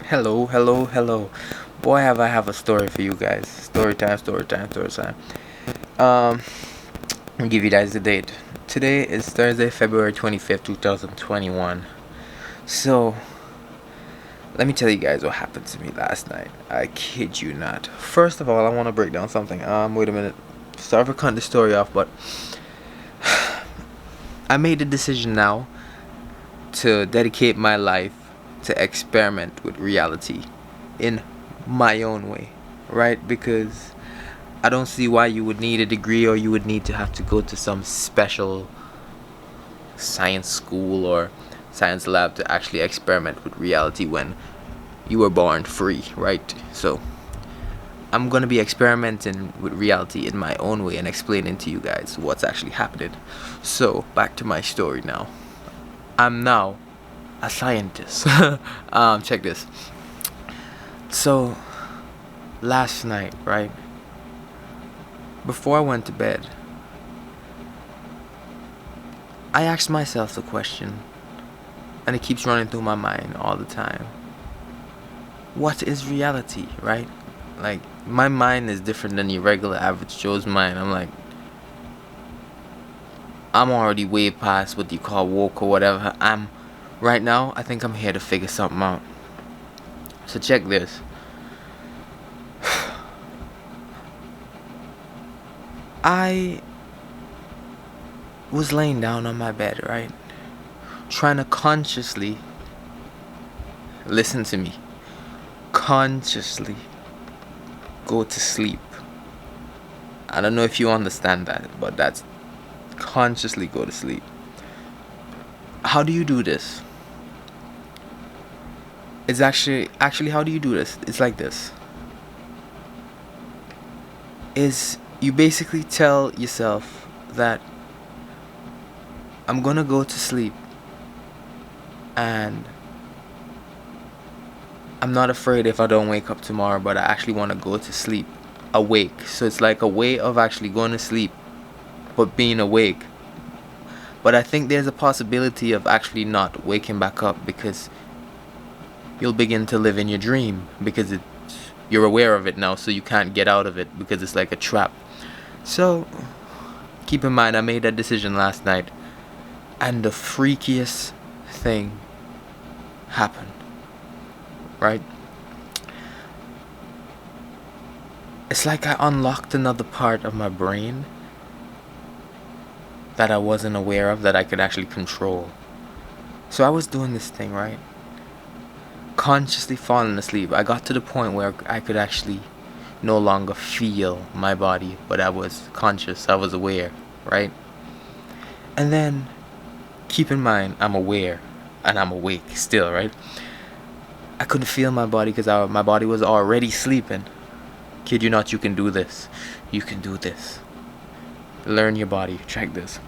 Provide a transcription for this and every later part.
Hello, hello, hello. Boy, have I have a story for you guys. Story time, story time, story time. Um, I'll give you guys the date. Today is Thursday, February 25th, 2021. So, let me tell you guys what happened to me last night. I kid you not. First of all, I want to break down something. Wait a minute. Sorry for cutting the story off, but I made the decision now to dedicate my life to experiment with reality in my own way, right? Because I don't see why you would need a degree or you would need to have to go to some special science school or science lab to actually experiment with reality when you were born free, right? So I'm gonna be experimenting with reality in my own way and explaining to you guys what's actually happening. So back to my story now. I'm now a scientist. Check this. So last night, right before I went to bed, I asked myself the question, and it keeps running through my mind all the time. What is reality, right? Like, my mind is different than your regular average Joe's mind. I'm already way past what you call woke or whatever. Right now, I think I'm here to figure something out. So check this. I was laying down on my bed, right? Trying to consciously listen to me. Consciously go to sleep. I don't know if you understand that, but that's consciously go to sleep. How do you do this? It's actually how do you do this? It's like this. Is you basically tell yourself that I'm gonna go to sleep and I'm not afraid if I don't wake up tomorrow, but I actually want to go to sleep awake. So it's like a way of actually going to sleep but being awake. But I think there's a possibility of actually not waking back up because you'll begin to live in your dream because you're aware of it now, so you can't get out of it because it's like a trap. So keep in mind, I made that decision last night, and the freakiest thing happened, right? It's like I unlocked another part of my brain that I wasn't aware of that I could actually control. So I was doing this thing, right? Consciously falling asleep. I got to the point where I could actually no longer feel my body, but I was conscious, I was aware, right? And then, keep in mind, I'm aware and I'm awake still, right? I couldn't feel my body because my body was already sleeping. Kid you not, you can do this. You can do this. Learn your body. Check this.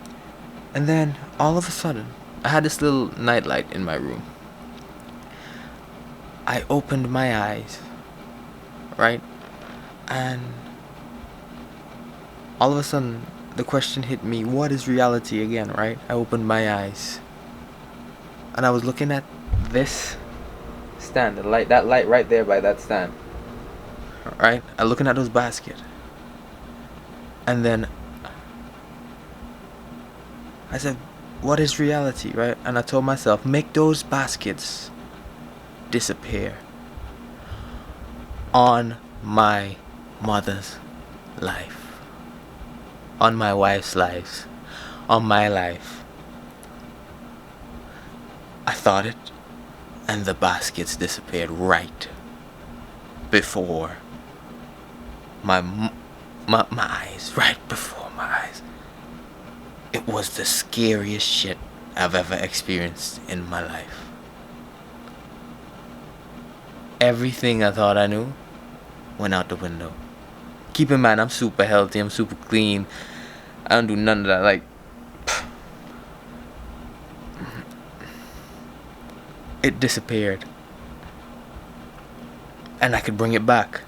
And then, all of a sudden, I had this little nightlight in my room. I opened my eyes, right? And all of a sudden, the question hit me, what is reality again, right? I opened my eyes. And I was looking at this stand, that light right there by that stand. Right? I'm looking at those baskets. And then I said, what is reality, right? And I told myself, make those baskets disappear on my mother's life, on my wife's life, on my life. I thought it, and the baskets disappeared right before my eyes, right before my eyes. It was the scariest shit I've ever experienced in my life. Everything I thought I knew went out the window. Keep in mind, I'm super healthy, I'm super clean. I don't do none of that. Like, it disappeared. And I could bring it back.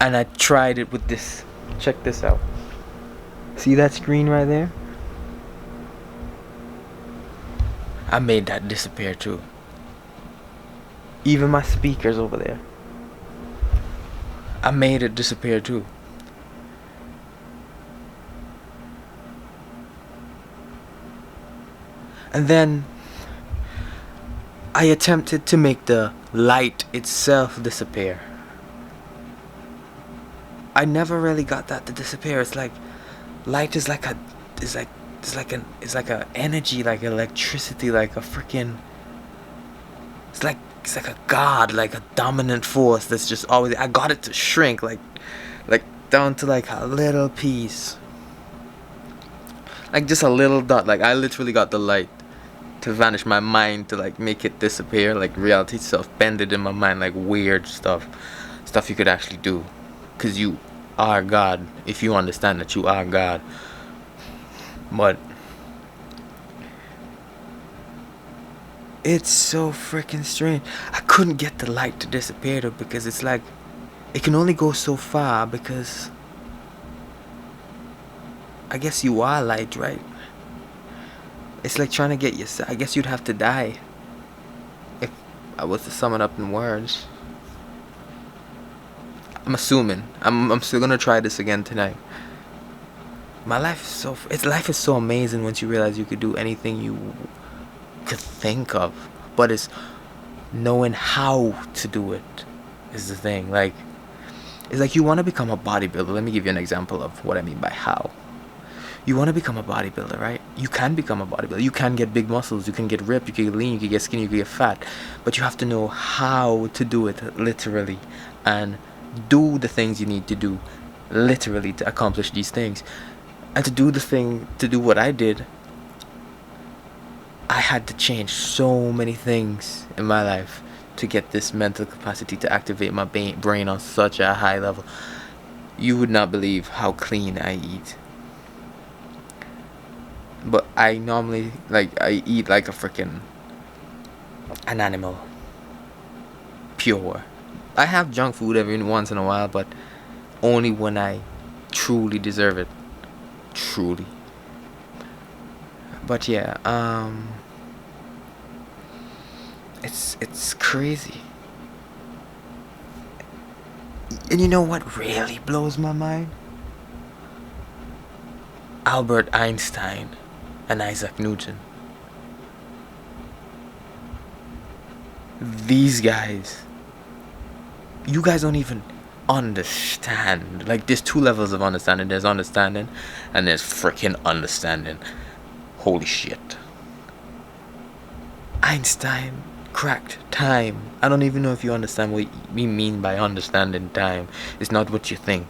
And I tried it with this. Check this out. See that screen right there? I made that disappear too. Even my speakers over there, I made it disappear too. And then I attempted to make the light itself disappear. I never really got that to disappear. It's like light is like a is like it's like a energy, like electricity, like a freaking it's like a god, like a dominant force that's just always. I got it to shrink like down to like a little piece, like just a little dot. Like I literally got the light to vanish, my mind to like make it disappear, like reality itself bended in my mind, like weird stuff you could actually do, because you are God, if you understand that you are God. But it's so freaking strange. I couldn't get the light to disappear though, because it's like it can only go so far, because I guess you are light, right? It's like trying to get your. I guess you'd have to die if I was to sum it up in words. I'm assuming. I'm still gonna try this again tonight. My life is so. Life is so amazing once you realize you could do anything you could think of, but it's knowing how to do it is the thing. Like, it's like you want to become a bodybuilder. Let me give you an example of what I mean by how. You want to become a bodybuilder, right? You can become a bodybuilder. You can get big muscles. You can get ripped. You can get lean. You can get skinny. You can get fat. But you have to know how to do it literally, and do the things you need to do literally to accomplish these things. And to do what I did, I had to change so many things in my life to get this mental capacity to activate my brain on such a high level. You would not believe how clean I eat. But I normally, I eat like an animal. Pure. I have junk food every once in a while, but only when I truly deserve it. Truly. But yeah, it's crazy. And you know what really blows my mind? Albert Einstein and Isaac Newton. These guys, you guys don't even understand. Like, there's two levels of understanding. There's understanding and there's freaking understanding. Holy shit. Einstein cracked time. I don't even know if you understand what we mean by understanding time. It's not what you think.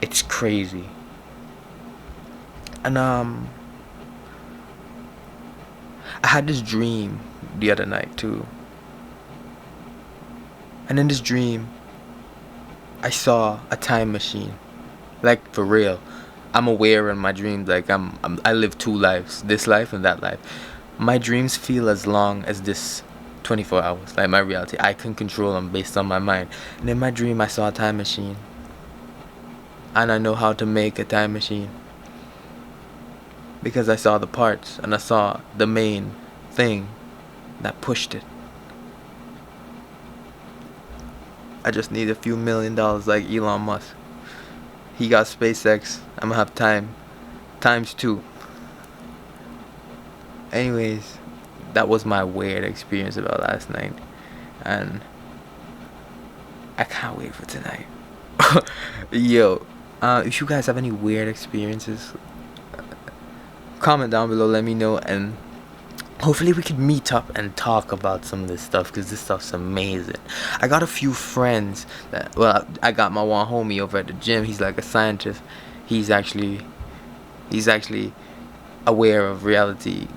It's crazy. And I had this dream the other night too. And in this dream, I saw a time machine. Like, for real. I'm aware in my dreams, like I live two lives, this life and that life. My dreams feel as long as this 24 hours, like my reality. I can control them based on my mind. And in my dream, I saw a time machine. And I know how to make a time machine. Because I saw the parts and I saw the main thing that pushed it. I just need a few $1 million like Elon Musk. He got SpaceX. I'm gonna have time. ×2. Anyways, that was my weird experience about last night. And I can't wait for tonight. Yo, if you guys have any weird experiences, comment down below, let me know, and hopefully we could meet up and talk about some of this stuff, because this stuff's amazing. I got a few friends that, well, I got my one homie over at the gym. He's like a scientist. He's actually aware of reality,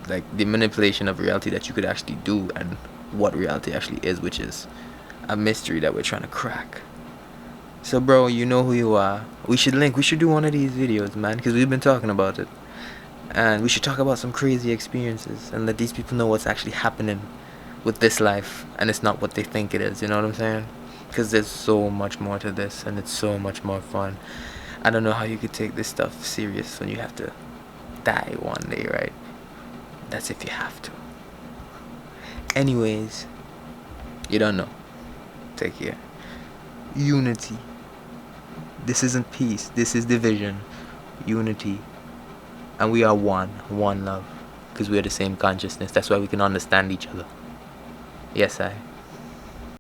like the manipulation of reality that you could actually do, and what reality actually is, which is a mystery that we're trying to crack. So bro, you know who you are. We should link. We should do one of these videos, man, because we've been talking about it. And we should talk about some crazy experiences and let these people know what's actually happening with this life, and it's not what they think it is. You know what I'm saying? Because there's so much more to this, and it's so much more fun. I don't know how you could take this stuff serious when you have to die one day, right? That's if you have to. Anyways, you don't know. Take care. Unity. This isn't peace. This is division. Unity. And we are one love. Because we are the same consciousness. That's why we can understand each other. Yes, I.